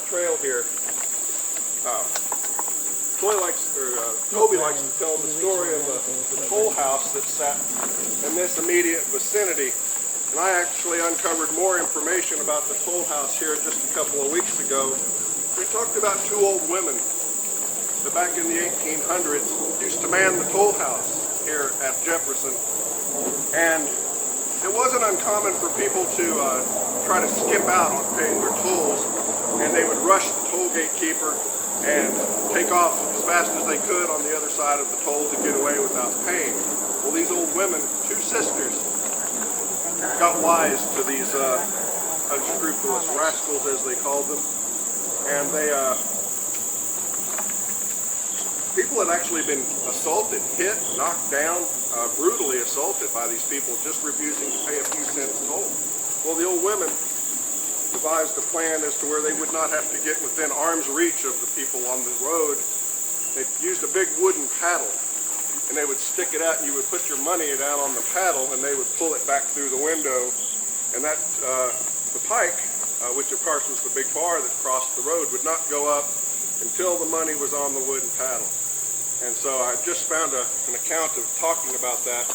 trail here. Toby likes to tell the story of the toll house that sat in this immediate vicinity. And I actually uncovered more information about the toll house here just a couple of weeks ago. We talked about two old women that back in the 1800s used to man the toll house here at Jefferson. And it wasn't uncommon for people to try to skip out on paying their tolls, and they would rush the toll gate keeper and take off as fast as they could on the other side of the toll to get away without paying. Well, these old women, two sisters, got wise to these unscrupulous rascals, as they called them, and people had actually been assaulted, hit, knocked down, brutally assaulted by these people just refusing to pay a few cents toll. Well, the old women devised a plan as to where they would not have to get within arm's reach of the people on the road. They used a big wooden paddle, and they would stick it out, and you would put your money down on the paddle, and they would pull it back through the window. And that the pike, which of course was the big bar that crossed the road, would not go up until the money was on the wooden paddle. And so I just found an account of talking about that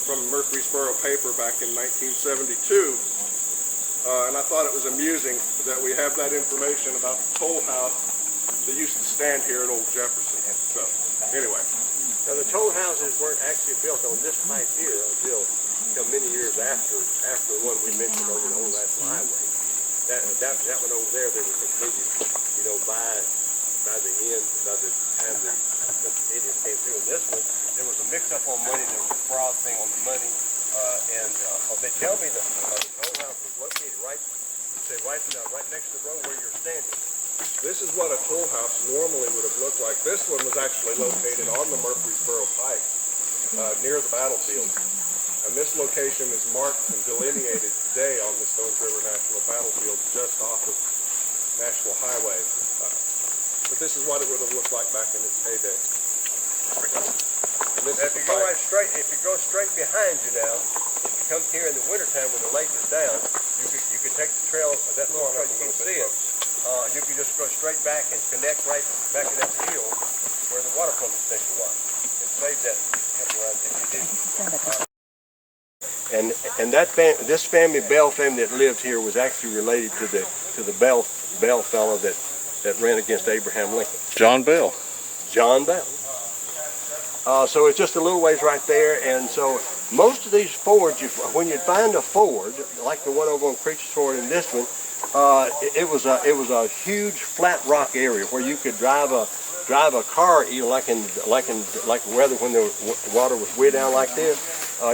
from the Murfreesborough paper back in 1972. And I thought it was amusing that we have that information about the toll house that used to stand here at Old Jefferson. So, anyway. Now the toll houses weren't actually built on this pipe here until many years after the one we mentioned over the Old National Highway. That one over there, they were completed, by the time the Indians came through. And this one, there was a mix-up on money. There was a fraud thing on the money. They tell me the toll house was located right next to the road where you're standing. This is what a toll house normally would have looked like. This one was actually located on the Murfreesborough Pike, near the battlefield. And this location is marked and delineated today on the Stones River National Battlefield, just off of National Highway. But this is what it would have looked like back in its heyday. And this if you go straight behind you now, if you come here in the wintertime when the lake is down, you could take the trail, that long trail, you can see it. You can just go straight back and connect right back to that hill where the water pumping station was, and save that couple rounds if you did. And this family, Bell family that lived here, was actually related to the Bell fellow that ran against Abraham Lincoln. John Bell. John Bell. So it's just a little ways right there, and so most of these fords, when you find a ford like the one over on Creech's Ford and this one, it was a huge flat rock area where you could drive a car, like weather when the water was way down like this.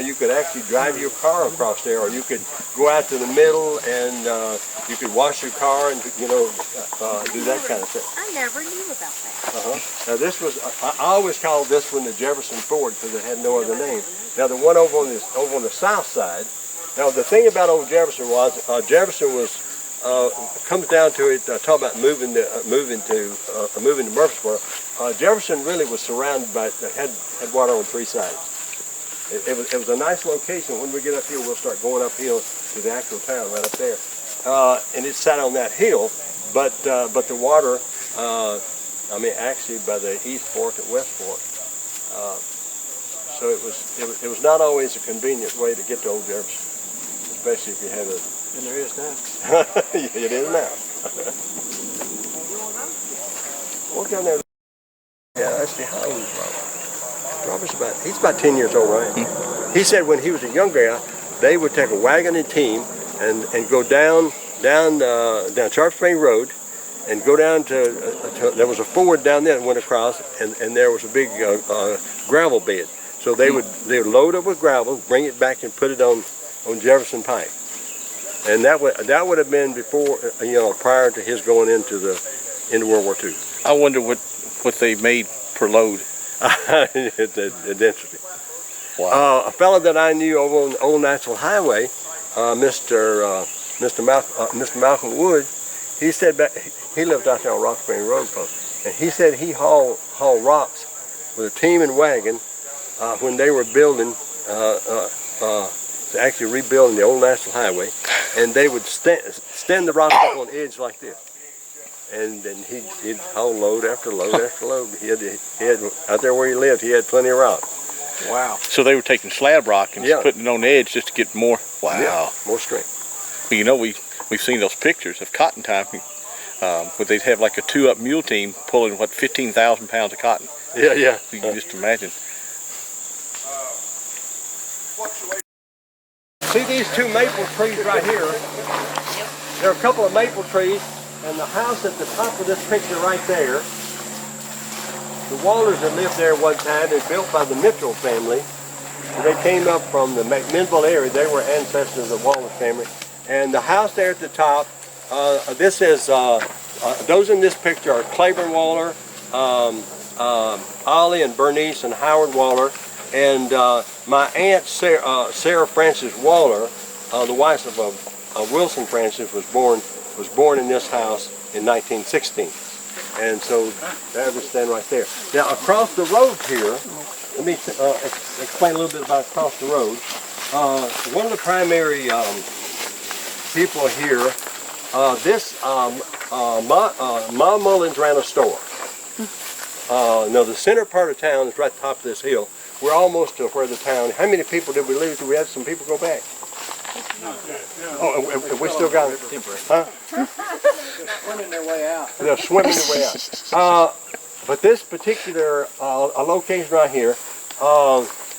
You could actually drive your car across there, or you could go out to the middle and you could wash your car and do that kind of thing. I never knew about that. Now this was, I always called this one the Jefferson Ford because it had no other name. Now the one over on the south side. Now the thing about Old Jefferson was Jefferson was comes down to it. Talk about moving to Murfreesborough. Jefferson really was surrounded by had water on three sides. It was a nice location. When we get up here, we'll start going uphill to the actual town right up there. And it sat on that hill, but the water, actually by the East Fork and West Fork. So it was not always a convenient way to get to Old Jefferson, especially if you had a. And there is now. It is now. Walk down there. Yeah, that's the Hollywood problem. He's about 10 years old, right? He said when he was a young guy, they would take a wagon and team and go down Sharp Spring Road and go down to there was a ford down there that went across, and there was a big gravel bed. So they would load up with gravel, bring it back, and put it on Jefferson Pike. And that would have been before, prior to his going into World War II. I wonder what they made per load. It's interesting. Wow. A fellow that I knew over on the Old National Highway, Mr. Malcolm Wood, he said he lived out there on Rock Spring Road, and he said he hauled rocks with a team and wagon when they were building, actually rebuilding the Old National Highway, and they would stand the rocks up on the edge like this. and then he'd haul load after load after load. He had out there where he lived, he had plenty of rock. Wow. So they were taking slab rock and Yeah. just putting it on the edge just to get more. Wow. Yeah, more strength. Well, you know, we've seen those pictures of cotton time, where they'd have like a 2-up mule team pulling, 15,000 pounds of cotton. Yeah, yeah. You can just imagine. Fluctuation. See these two maple trees right here? There are a couple of maple trees, and the house at the top of this picture right there, the Wallers that lived there one time is built by the Mitchell family. They came up from the McMinnville area. They were ancestors of the Waller family. And the house there at the top, this is, those in this picture are Claiborne Waller, Ollie and Bernice and Howard Waller. And my aunt Sarah Frances Waller, the wife of Wilson Francis, was born in this house in 1916. And so that was standing right there. Now across the road here, let me explain a little bit about across the road. One of the primary people here, Ma Mullins ran a store. Now the center part of town is right at the top of this hill. We're almost to where the town. How many people did we lose? Did we have some people go back? Oh, and we still got it. Huh? Swimming their way out. They're swimming their way out. But this particular location right here,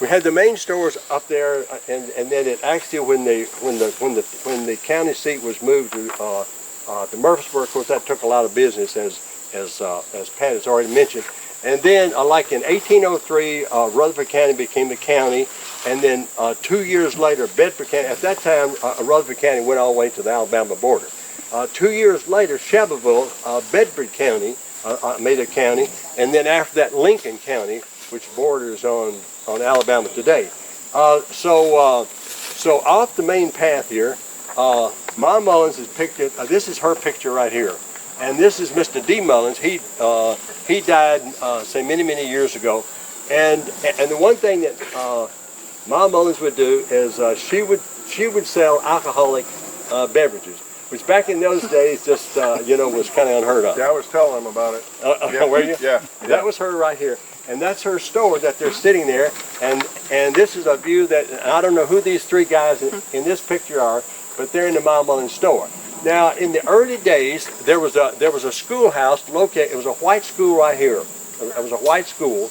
we had the main stores up there, and then it actually when the county seat was moved to Murfreesborough, of course that took a lot of business as Pat has already mentioned. And then, like in 1803, Rutherford County became the county, and then 2 years later, Bedford County. At that time, Rutherford County went all the way to the Alabama border. 2 years later, Shelbyville, Bedford County, made a county, and then after that, Lincoln County, which borders on Alabama today. So off the main path here, Ma Mullins is pictured. This is her picture right here. And this is Mr. D. Mullins. He died, say, many years ago. And the one thing that Ma Mullins would do is she would sell alcoholic beverages, which back in those days just was kind of unheard of. Yeah, I was telling them about it. Were you? Yeah. That was her right here, and that's her store that they're sitting there. And this is a view that I don't know who these three guys in this picture are, but they're in the Ma Mullins store. Now, in the early days, there was a schoolhouse located. It was a white school right here. It was a white school,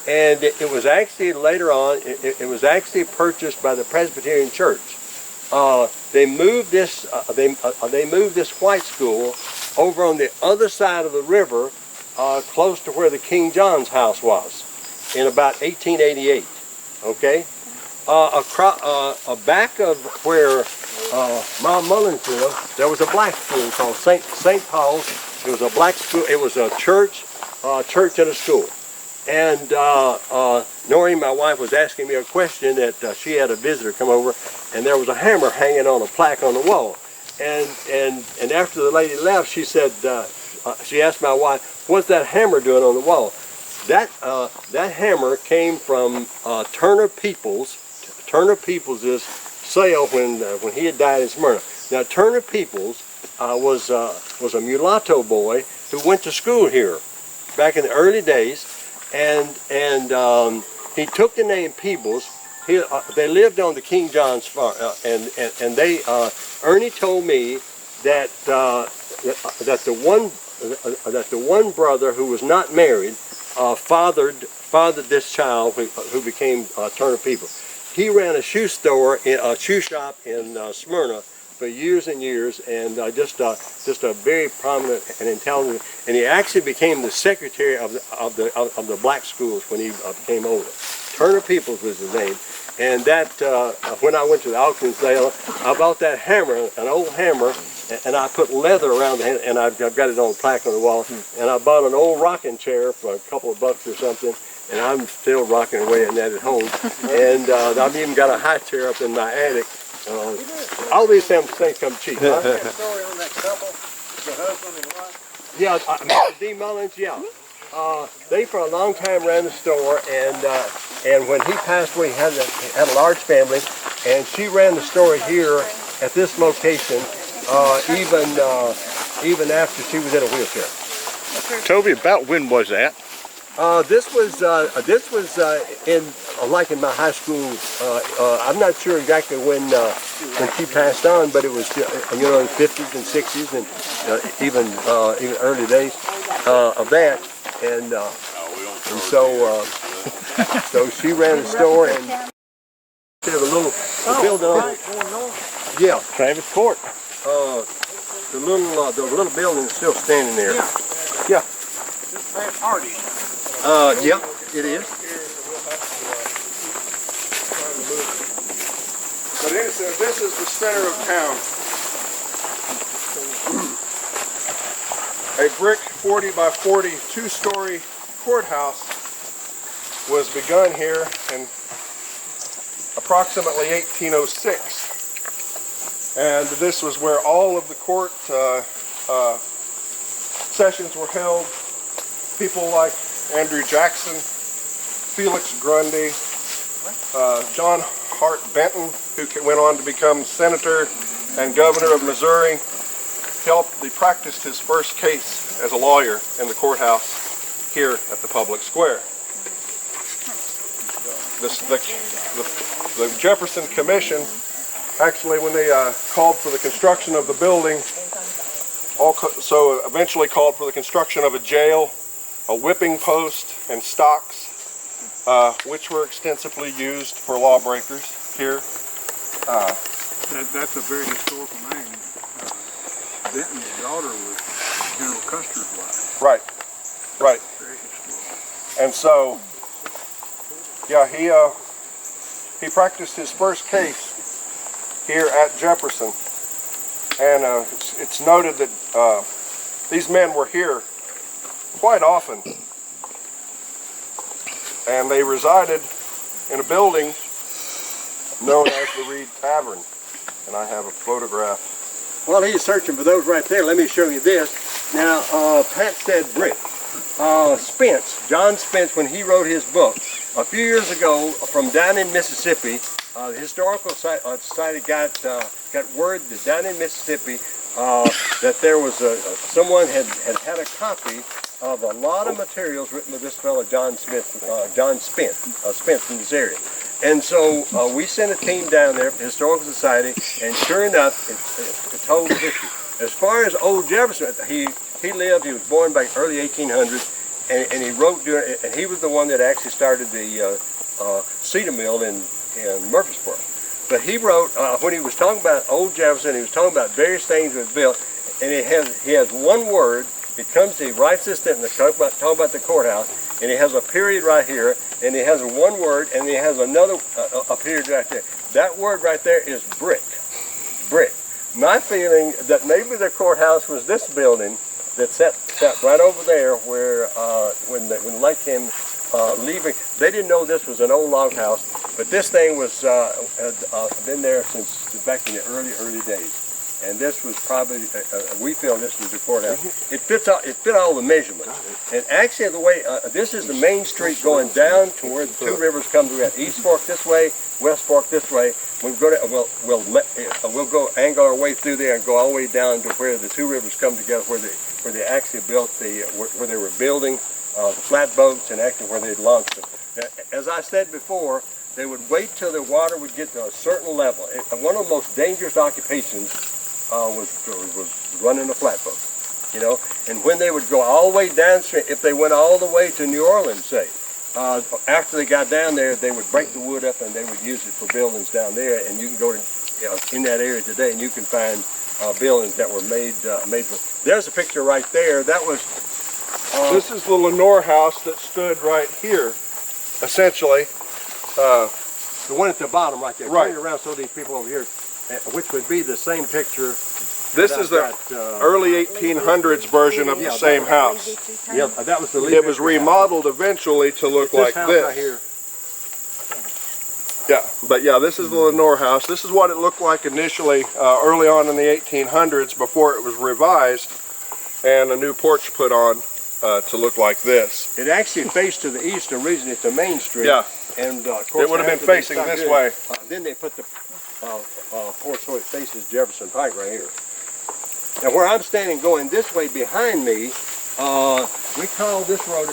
and it was actually later on. It was actually purchased by the Presbyterian Church. They moved this. They moved this white school over on the other side of the river, close to where the King John's house was, in about 1888. Okay, back of where Ma Mullins lived, there was a black school called St. Paul's. It was a black school. It was a church and a school. And Noreen, my wife, was asking me a question that she had a visitor come over, and there was a hammer hanging on a plaque on the wall. And after the lady left, she said, she asked my wife, "What's that hammer doing on the wall?" That hammer came from Turner Peoples. Turner Peoples' sale when he had died in Smyrna. Now Turner Peoples was a mulatto boy who went to school here back in the early days, and he took the name Peebles. They lived on the King John's farm, and they Ernie told me that the one brother who was not married fathered this child who became Turner Peoples. He ran a shoe store, a shoe shop in Smyrna for years and years, and just a very prominent and intelligent. And he actually became the secretary of the black schools when he became older. Turner Peoples was his name. And that when I went to the auction sale, I bought that hammer, an old hammer, and I put leather around the hand, and I've got it on a plaque on the wall. And I bought an old rocking chair for a couple of bucks or something. And I'm still rocking away in that at home. And I've even got a high chair up in my attic. All these things come cheap. Huh? That story on that couple, the husband and wife? Yeah, Mr. D. Mullins, yeah. They for a long time ran the store, and when he passed away, he had a large family, and she ran the store here at this location. even after she was in a wheelchair. Toby, about when was that? This was in like in my high school. I'm not sure exactly when she passed on, but it was in the 50s and 60s and even early days of that. And so she ran a store and did a little building. Yeah, Travis Court. the little building's still standing there. Yeah. Past Hardy. Yeah, it is. But this is the center of town. A brick 40 by 40 two-story courthouse was begun here in approximately 1806. And this was where all of the court sessions were held. People like Andrew Jackson, Felix Grundy, John Hart Benton, who went on to become senator and governor of Missouri, he practiced his first case as a lawyer in the courthouse here at the public square. The Jefferson Commission, actually when they called for the construction of the building, eventually called for the construction of a jail, a whipping post, and stocks, which were extensively used for lawbreakers here. That's a very historical name. Benton's daughter was General Custer's wife. Right. Very historical. And so, yeah, he practiced his first case here at Jefferson, and it's noted that these men were here quite often, and they resided in a building known as the Reed Tavern, and I have a photograph. While he's searching for those right there, let me show you this. Now, Pat said brick. John Spence, when he wrote his book a few years ago from down in Mississippi, the Historical Society got word that down in Mississippi that there was someone had a copy of a lot of materials written by this fellow John Spence in this area. And so we sent a team down there for the Historical Society, and sure enough, it told the history. As far as old Jefferson, he was born back early 1800s, and he wrote, and he was the one that actually started the cedar mill in Murfreesborough. But he wrote, when he was talking about old Jefferson, he was talking about various things that were built, and he has one word. He writes this down, talking about the courthouse, and he has a period right here, and he has one word, and he has another a period right there. That word right there is brick. Brick. My feeling that maybe the courthouse was this building that sat right over there where when the light came leaving, they didn't know this was an old log house, but this thing was had been there since back in the early days. And this was probably, we feel this was the courthouse. It fit all the measurements. And actually the way, this is the main street going down to where the two rivers come together. East Fork this way, West Fork this way. We'll go angle our way through there and go all the way down to where the two rivers come together, where they actually built where they were building the flatboats and actually where they launched them. As I said before, they would wait till the water would get to a certain level. One of the most dangerous occupations was running a flatboat, and when they would go all the way downstream, if they went all the way to New Orleans, say, after they got down there, they would break the wood up and they would use it for buildings down there, and you can go in that area today and you can find buildings that were made there's a picture right there. That was this is the Lenore house that stood right here, essentially. The one at the bottom right there. Right. Turn around so these people over here, which would be the same picture. This is the early 1800s version of the same house. Yeah, that was the. It was remodeled eventually to look like this. Right here. Yeah, but yeah, this is the Lenore house. This is what it looked like initially, early on in the 1800s, before it was revised and a new porch put on to look like this. It actually faced to the east originally to Main Street. Yeah. And of course, it would have been facing this way. Then they put the porch so it faces Jefferson Pike right here. Now where I'm standing going this way behind me, we call this road,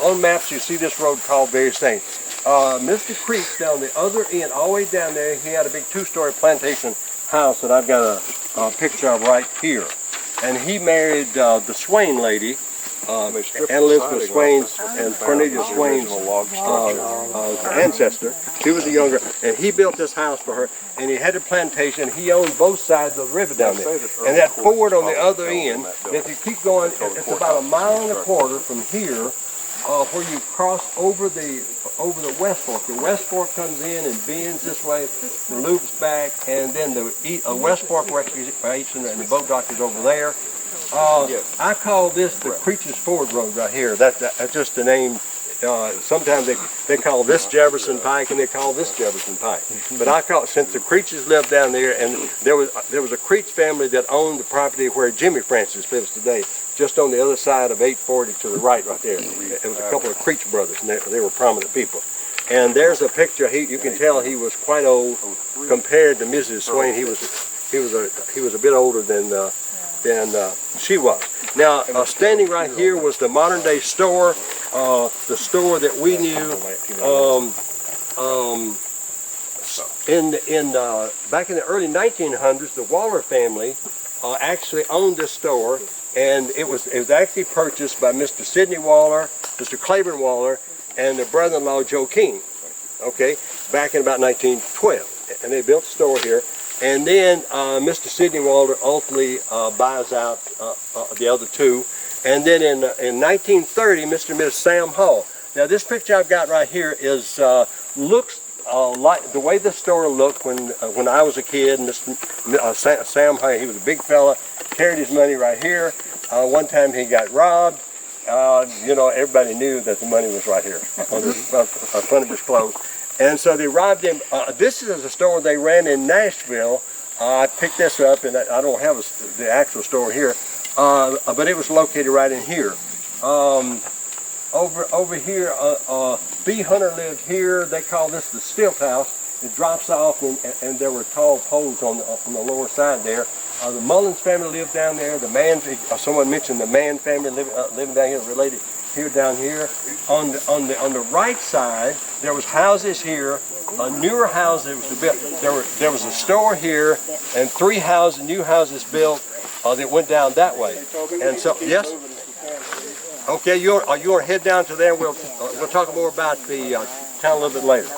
on maps you see this road called various things. Mr. Creek down the other end, all the way down there, he had a big two-story plantation house that I've got a picture of right here. And he married the Swain lady, Elizabeth Swain's and Cornelia Swain's ancestor. She was a younger, and he built this house for her, and he had a plantation. He owned both sides of the river down there. And that ford on the other end, if you keep going, it's about 1.25 miles from here, where you cross over the West Fork. The West Fork comes in and bends this way, loops back, and then the West Fork recreation and the boat dock is over there. I call this the Creech's Ford Road right here. That's just the name. Sometimes they call this Jefferson Pike and they call this Jefferson Pike. But I call it, since the Creeches lived down there, and there was a Creech family that owned the property where Jimmy Francis lives today, just on the other side of 840 to the right there. It was a couple of Creech brothers, and they were prominent people. And there's a picture. You can tell he was quite old compared to Mrs. Swain. He was a bit older than she was. Now, standing right here was the modern day store, the store that we knew back in the early 1900s. The Waller family actually owned this store, and it was actually purchased by Mr. Sidney Waller, Mr. Claiborne Waller, and their brother-in-law Joe King. Okay, back in about 1912, and they built a store here. And then Mr. Sidney Waller ultimately buys out the other two. And then in 1930, Mr. and Mrs. Sam Hall. Now this picture I've got right here is looks like the way the store looked when I was a kid. Mr. Sam Hall, he was a big fella, carried his money right here. One time he got robbed. Everybody knew that the money was right here on the front of his clothes. And so they robbed him. This is a store they ran in Nashville. I picked this up, and I don't have the actual store here, but it was located right in here. Over here, B. Hunter lived here. They call this the Stilt House. It drops off, and there were tall poles on the lower side there. The Mullins family lived down there. Someone mentioned the Mann family living down here, related here down here. On the right side, there was houses here, newer houses that was built. There was a store here, and 3 new houses built that went down that way. And so, yes. Okay, you want to head down to there. We'll talk more about the town a little bit later.